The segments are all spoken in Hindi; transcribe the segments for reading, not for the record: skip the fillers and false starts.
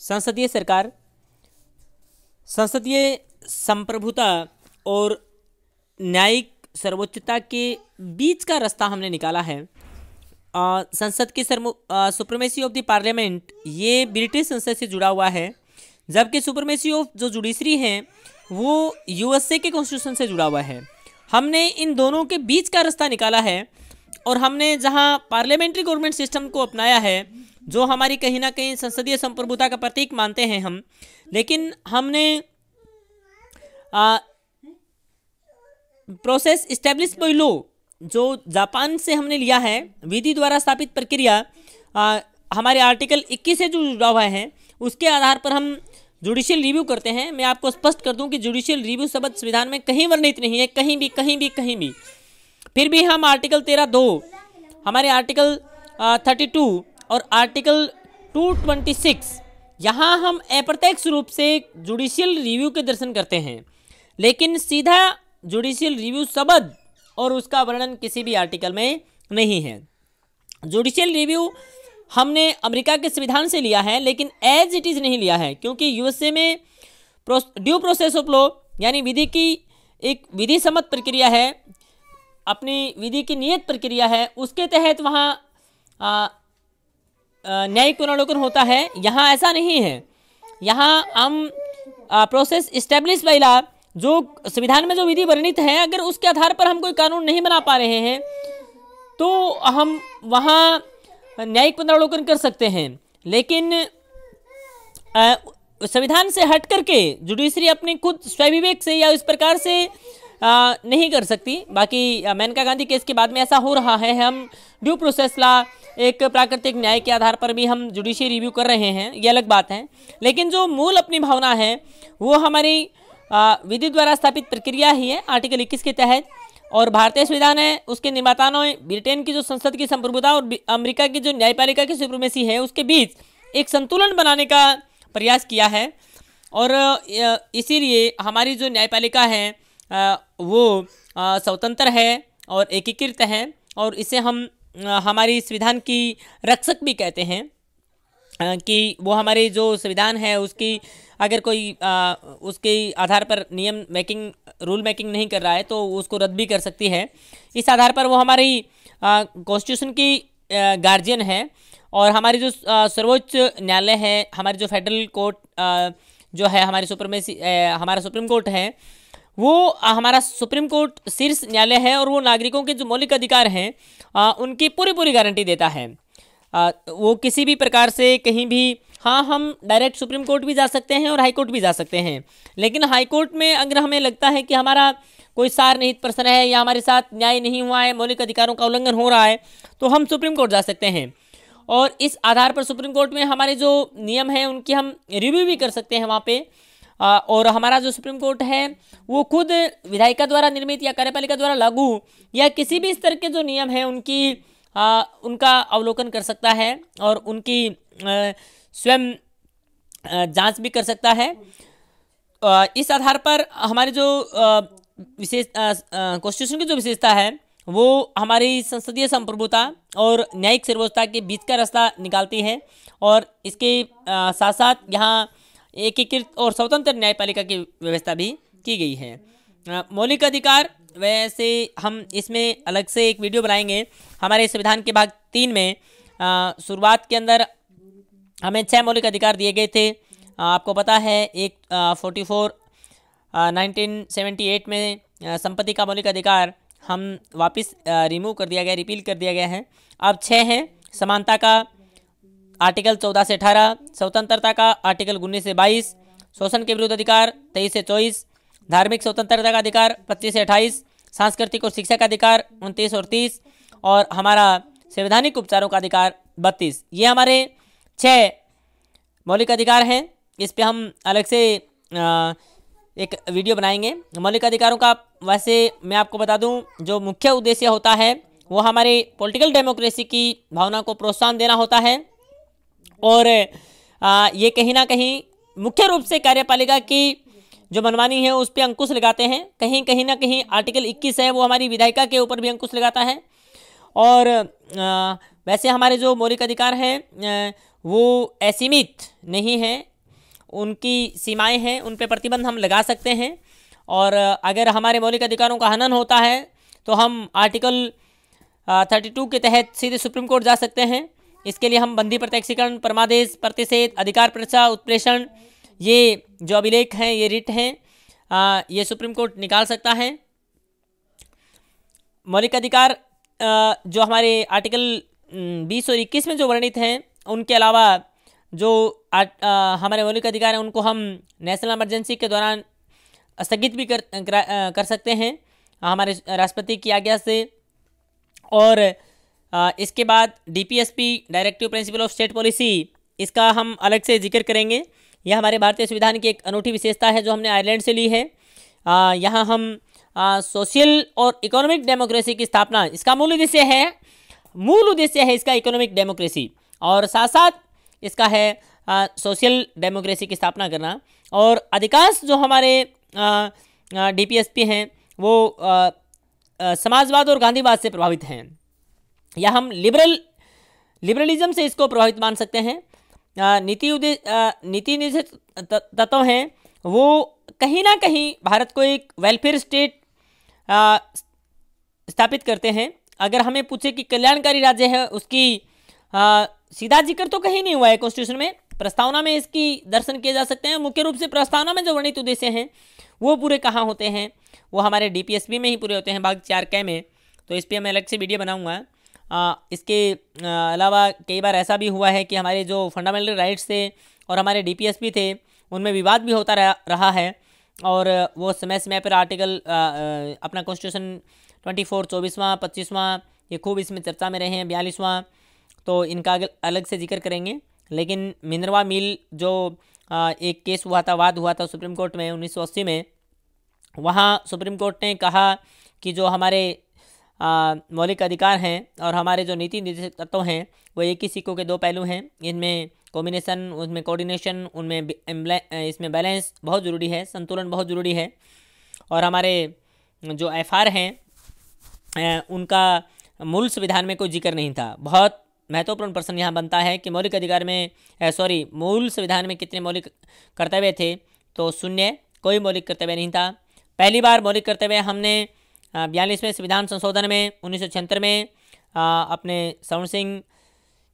संसदीय सरकार, संसदीय संप्रभुता और न्यायिक सर्वोच्चता के बीच का रास्ता हमने निकाला है। संसद की सुप्रीमेसी ऑफ द पार्लियामेंट ये ब्रिटिश संसद से जुड़ा हुआ है, जबकि सुप्रीमेसी ऑफ जो जुडिशरी है वो यूएसए के कॉन्स्टिट्यूशन से जुड़ा हुआ है। हमने इन दोनों के बीच का रास्ता निकाला है और हमने जहां पार्लियामेंट्री गवर्नमेंट सिस्टम को अपनाया है, जो हमारी कहीं ना कहीं संसदीय संप्रभुता का प्रतीक मानते हैं हम, लेकिन हमने प्रोसेस इस्टेब्लिश बाय लॉ जो जापान से हमने लिया है, विधि द्वारा स्थापित प्रक्रिया हमारे आर्टिकल 21 से जो जुड़ा हुआ है, उसके आधार पर हम जुडिशियल रिव्यू करते हैं। मैं आपको स्पष्ट कर दूं कि जुडिशियल रिव्यू शब्द संविधान में कहीं वर्णित नहीं है, कहीं भी। फिर भी हम आर्टिकल 13(2), हमारे आर्टिकल 32 और आर्टिकल 226 यहाँ हम अप्रत्यक्ष रूप से जुडिशियल रिव्यू के दर्शन करते हैं, लेकिन सीधा जुडिशियल रिव्यू शब्द और उसका वर्णन किसी भी आर्टिकल में नहीं है। जुडिशियल रिव्यू हमने अमेरिका के संविधान से लिया है, लेकिन एज इट इज़ नहीं लिया है, क्योंकि यूएसए में ड्यू प्रोसेस ऑफ लॉ यानी विधि की एक विधि सम्मत प्रक्रिया है, अपनी विधि की नियत प्रक्रिया है, उसके तहत वहाँ न्यायिक पुनरावलोकन होता है। यहाँ ऐसा नहीं है। यहाँ हम प्रोसेस इस्टेब्लिश बाय लॉ, जो संविधान में जो विधि वर्णित है, अगर उसके आधार पर हम कोई कानून नहीं बना पा रहे हैं तो हम वहाँ न्यायिक पुनरावलोकन कर सकते हैं, लेकिन संविधान से हट करके जुडिशरी अपने खुद स्वविवेक से या इस प्रकार से नहीं कर सकती। बाकी मेनका गांधी केस के बाद में ऐसा हो रहा है। हम ड्यू प्रोसेस लॉ, एक प्राकृतिक न्याय के आधार पर भी हम जुडिशियल रिव्यू कर रहे हैं, ये अलग बात है, लेकिन जो मूल अपनी भावना है वो हमारी विधि द्वारा स्थापित प्रक्रिया ही है आर्टिकल 21 के तहत। और भारतीय संविधान है, उसके निर्माताओं ने ब्रिटेन की जो संसद की संप्रभुता और अमेरिका की जो न्यायपालिका की सुप्रीमेसी है, उसके बीच एक संतुलन बनाने का प्रयास किया है। और इसीलिए हमारी जो न्यायपालिका है वो स्वतंत्र है और एकीकृत है, और इसे हम हमारी संविधान की रक्षक भी कहते हैं कि वो हमारे जो संविधान है उसकी अगर कोई उसके आधार पर नियम मेकिंग, रूल मेकिंग नहीं कर रहा है तो उसको रद्द भी कर सकती है। इस आधार पर वो हमारी कॉन्स्टिट्यूशन की गार्जियन है। और हमारी जो सर्वोच्च न्यायालय है, हमारी जो फेडरल कोर्ट जो है, हमारी सुप्रीमेसी, हमारा सुप्रीम कोर्ट है, वो हमारा सुप्रीम कोर्ट शीर्ष न्यायालय है और वो नागरिकों के जो मौलिक अधिकार हैं उनकी पूरी गारंटी देता है। वो किसी भी प्रकार से कहीं भी, हाँ हम डायरेक्ट सुप्रीम कोर्ट भी जा सकते हैं और हाई कोर्ट भी जा सकते हैं, लेकिन हाई कोर्ट में अगर हमें लगता है कि हमारा कोई सार निहित प्रश्न है या हमारे साथ न्याय नहीं हुआ है, मौलिक अधिकारों का उल्लंघन हो रहा है, तो हम सुप्रीम कोर्ट जा सकते हैं। और इस आधार पर सुप्रीम कोर्ट में हमारे जो नियम हैं उनकी हम रिव्यू भी कर सकते हैं वहाँ पे। और हमारा जो सुप्रीम कोर्ट है वो खुद विधायिका द्वारा निर्मित या कार्यपालिका द्वारा लागू या किसी भी स्तर के जो नियम हैं उनका अवलोकन कर सकता है और उनकी स्वयं जांच भी कर सकता है। इस आधार पर हमारी जो विशेष कॉन्स्टिट्यूशन की जो विशेषता है वो हमारी संसदीय संप्रभुता और न्यायिक सर्वोच्चता के बीच का रास्ता निकालती है, और इसके साथ साथ यहाँ एकीकृत और स्वतंत्र न्यायपालिका की व्यवस्था भी की गई है। मौलिक अधिकार, वैसे हम इसमें अलग से एक वीडियो बनाएंगे। हमारे संविधान के भाग 3 में शुरुआत के अंदर हमें 6 मौलिक अधिकार दिए गए थे। आपको पता है, एक 44 1978 में संपत्ति का मौलिक अधिकार हम वापस रिमूव कर दिया गया, रिपील कर दिया गया है। अब 6 हैं। समानता का आर्टिकल 14 से 18, स्वतंत्रता का आर्टिकल 19 से 22, शोषण के विरुद्ध अधिकार 23 से 24, धार्मिक स्वतंत्रता का अधिकार 25 से 28, सांस्कृतिक और शिक्षा का अधिकार 29 और 30, और हमारा संवैधानिक उपचारों का अधिकार 32। ये हमारे 6 मौलिक अधिकार हैं। इस पे हम अलग से एक वीडियो बनाएंगे। मौलिक अधिकारों का वैसे मैं आपको बता दूं, जो मुख्य उद्देश्य होता है वो हमारे पॉलिटिकल डेमोक्रेसी की भावना को प्रोत्साहन देना होता है, और ये कहीं ना कहीं मुख्य रूप से कार्यपालिका की जो मनमानी है उस पर अंकुश लगाते हैं। कहीं ना कहीं आर्टिकल 21 है वो हमारी विधायिका के ऊपर भी अंकुश लगाता है। और वैसे हमारे जो मौलिक अधिकार हैं वो असीमित नहीं हैं, उनकी सीमाएं हैं, उन पे प्रतिबंध हम लगा सकते हैं। और अगर हमारे मौलिक अधिकारों का हनन होता है तो हम आर्टिकल 32 के तहत सीधे सुप्रीम कोर्ट जा सकते हैं। इसके लिए हम बंदी प्रत्यक्षीकरण, परमादेश, प्रतिषेध, अधिकार परीक्षा, उत्प्रेषण, ये जो अभिलेख हैं, ये रिट हैं, ये सुप्रीम कोर्ट निकाल सकता है। मौलिक अधिकार जो हमारे आर्टिकल 20 और 21 में जो वर्णित हैं, उनके अलावा जो हमारे मौलिक अधिकार हैं उनको हम नेशनल इमरजेंसी के दौरान स्थगित भी कर सकते हैं हमारे राष्ट्रपति की आज्ञा से। और इसके बाद DPSP, directive principle of state policy, इसका हम अलग से जिक्र करेंगे। यह हमारे भारतीय संविधान की एक अनूठी विशेषता है जो हमने आयरलैंड से ली है। यहाँ हम सोशल और इकोनॉमिक डेमोक्रेसी की स्थापना, इसका मूल उद्देश्य है इसका इकोनॉमिक डेमोक्रेसी, और साथ साथ इसका है सोशल डेमोक्रेसी की स्थापना करना। और अधिकांश जो हमारे डीपीएसपी हैं वो समाजवाद और गांधीवाद से प्रभावित हैं, या हम लिबरलिज्म से इसको प्रभावित मान सकते हैं। नीति निषेध तत्व हैं वो कहीं ना कहीं भारत को एक वेलफेयर स्टेट स्थापित करते हैं। अगर हमें पूछे कि कल्याणकारी राज्य है, उसकी सीधा जिक्र तो कहीं नहीं हुआ है कॉन्स्टिट्यूशन में, प्रस्तावना में इसकी दर्शन किए जा सकते हैं। मुख्य रूप से प्रस्तावना में जो वर्णित उद्देश्य हैं वो पूरे कहाँ होते हैं, वो हमारे डीपीएसपी में ही पूरे होते हैं, भाग 4 क में। तो इस पर मैं अलग से वीडियो बनाऊंगा। इसके अलावा कई बार ऐसा भी हुआ है कि हमारे जो फंडामेंटल राइट्स थे और हमारे डीपीएसपी थे उनमें विवाद भी होता रहा है, और वो समय समय पर आर्टिकल अपना कॉन्स्टिट्यूशन 24, 24वां, 25वां, ये खूब इसमें चर्चा में रहे हैं, 42वां, तो इनका अलग से जिक्र करेंगे। लेकिन मिनर्वा मिल जो एक केस हुआ था, वाद हुआ था सुप्रीम कोर्ट में 1980 में, वहाँ सुप्रीम कोर्ट ने कहा कि जो हमारे मौलिक अधिकार हैं और हमारे जो नीति निर्देशक तत्व हैं वो एक ही सिक्कों के दो पहलू हैं। इनमें कॉम्बिनेशन, उसमें कोऑर्डिनेशन, उनमें इसमें बैलेंस बहुत ज़रूरी है, संतुलन बहुत ज़रूरी है। और हमारे जो एफआर हैं उनका मूल संविधान में कोई जिक्र नहीं था। बहुत महत्वपूर्ण प्रश्न यहाँ बनता है कि मौलिक अधिकार में मूल संविधान में कितने मौलिक कर्तव्य थे, तो 0, कोई मौलिक कर्तव्य नहीं था। पहली बार मौलिक कर्तव्य हमने 42वें संविधान संशोधन में 1976 में अपने सवर्ण सिंह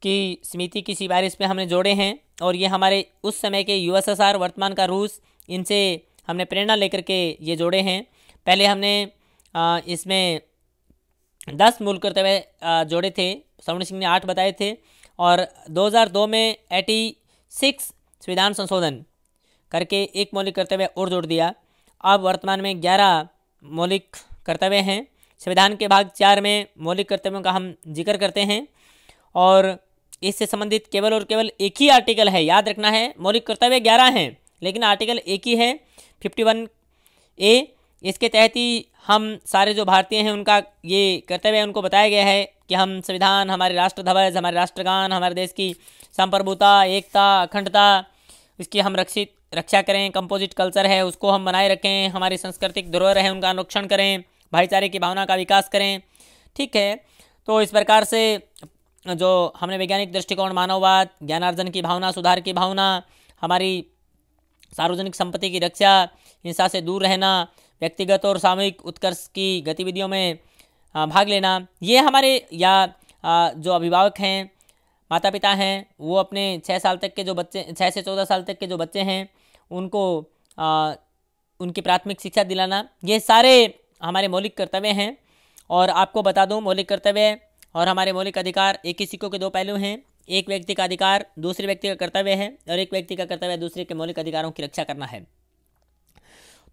की समिति की सिफारिश पे हमने जोड़े हैं, और ये हमारे उस समय के यूएसएसआर, वर्तमान का रूस, इनसे हमने प्रेरणा लेकर के ये जोड़े हैं। पहले हमने इसमें 10 मूल कर्तव्य जोड़े थे, सवर्ण सिंह ने 8 बताए थे, और 2002 में 86 संविधान संशोधन करके एक मौलिक कर्तव्य और जोड़ दिया। अब वर्तमान में 11 मौलिक कर्तव्य हैं। संविधान के भाग 4 में मौलिक कर्तव्यों का हम जिक्र करते हैं, और इससे संबंधित केवल और केवल एक ही आर्टिकल है, याद रखना है। मौलिक कर्तव्य 11 हैं लेकिन आर्टिकल एक ही है, 51A। इसके तहत ही हम सारे जो भारतीय हैं उनका ये कर्तव्य उनको बताया गया है कि हम संविधान, हमारे राष्ट्र ध्वज, हमारे राष्ट्रगान, हमारे देश की संप्रभुता, एकता, अखंडता, इसकी हम रक्षा करें। कंपोजिट कल्चर है उसको हम बनाए रखें, हमारी सांस्कृतिक धरोहर है उनका अनुरक्षण करें, भाईचारे की भावना का विकास करें। ठीक है, तो इस प्रकार से जो हमने वैज्ञानिक दृष्टिकोण, मानववाद, ज्ञानार्जन की भावना, सुधार की भावना, हमारी सार्वजनिक संपत्ति की रक्षा, हिंसा से दूर रहना, व्यक्तिगत और सामूहिक उत्कर्ष की गतिविधियों में भाग लेना, ये हमारे जो अभिभावक हैं, माता पिता हैं, वो अपने 6 साल तक के जो बच्चे, 6 से 14 साल तक के जो बच्चे हैं उनको उनकी प्राथमिक शिक्षा दिलाना, ये सारे हमारे मौलिक कर्तव्य हैं। और आपको बता दूं, मौलिक कर्तव्य और हमारे मौलिक अधिकार एक ही सिक्कों के दो पहलू हैं। एक व्यक्ति का अधिकार दूसरे व्यक्ति का कर्तव्य है, और एक व्यक्ति का कर्तव्य दूसरे के मौलिक अधिकारों की रक्षा करना है।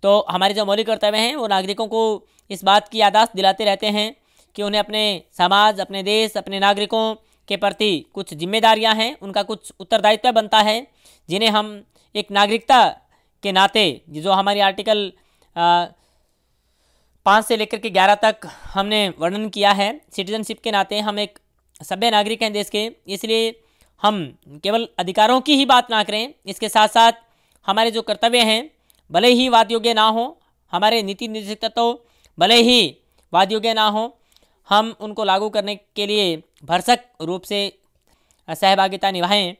तो हमारे जो मौलिक कर्तव्य हैं वो नागरिकों को इस बात की याददाश्त दिलाते रहते हैं कि उन्हें अपने समाज, अपने देश, अपने नागरिकों के प्रति कुछ जिम्मेदारियां हैं, उनका कुछ उत्तरदायित्व बनता है, जिन्हें हम एक नागरिकता के नाते, जो हमारी आर्टिकल 5 से लेकर के 11 तक हमने वर्णन किया है, सिटीजनशिप के नाते हम एक सभ्य नागरिक हैं देश के। इसलिए हम केवल अधिकारों की ही बात ना करें, इसके साथ साथ हमारे जो कर्तव्य हैं भले ही वाद योग्य ना हो, हमारे नीति निर्देशक तत्व भले ही वाद योग्य ना हो, हम उनको लागू करने के लिए भरसक रूप से सहभागिता निभाएं।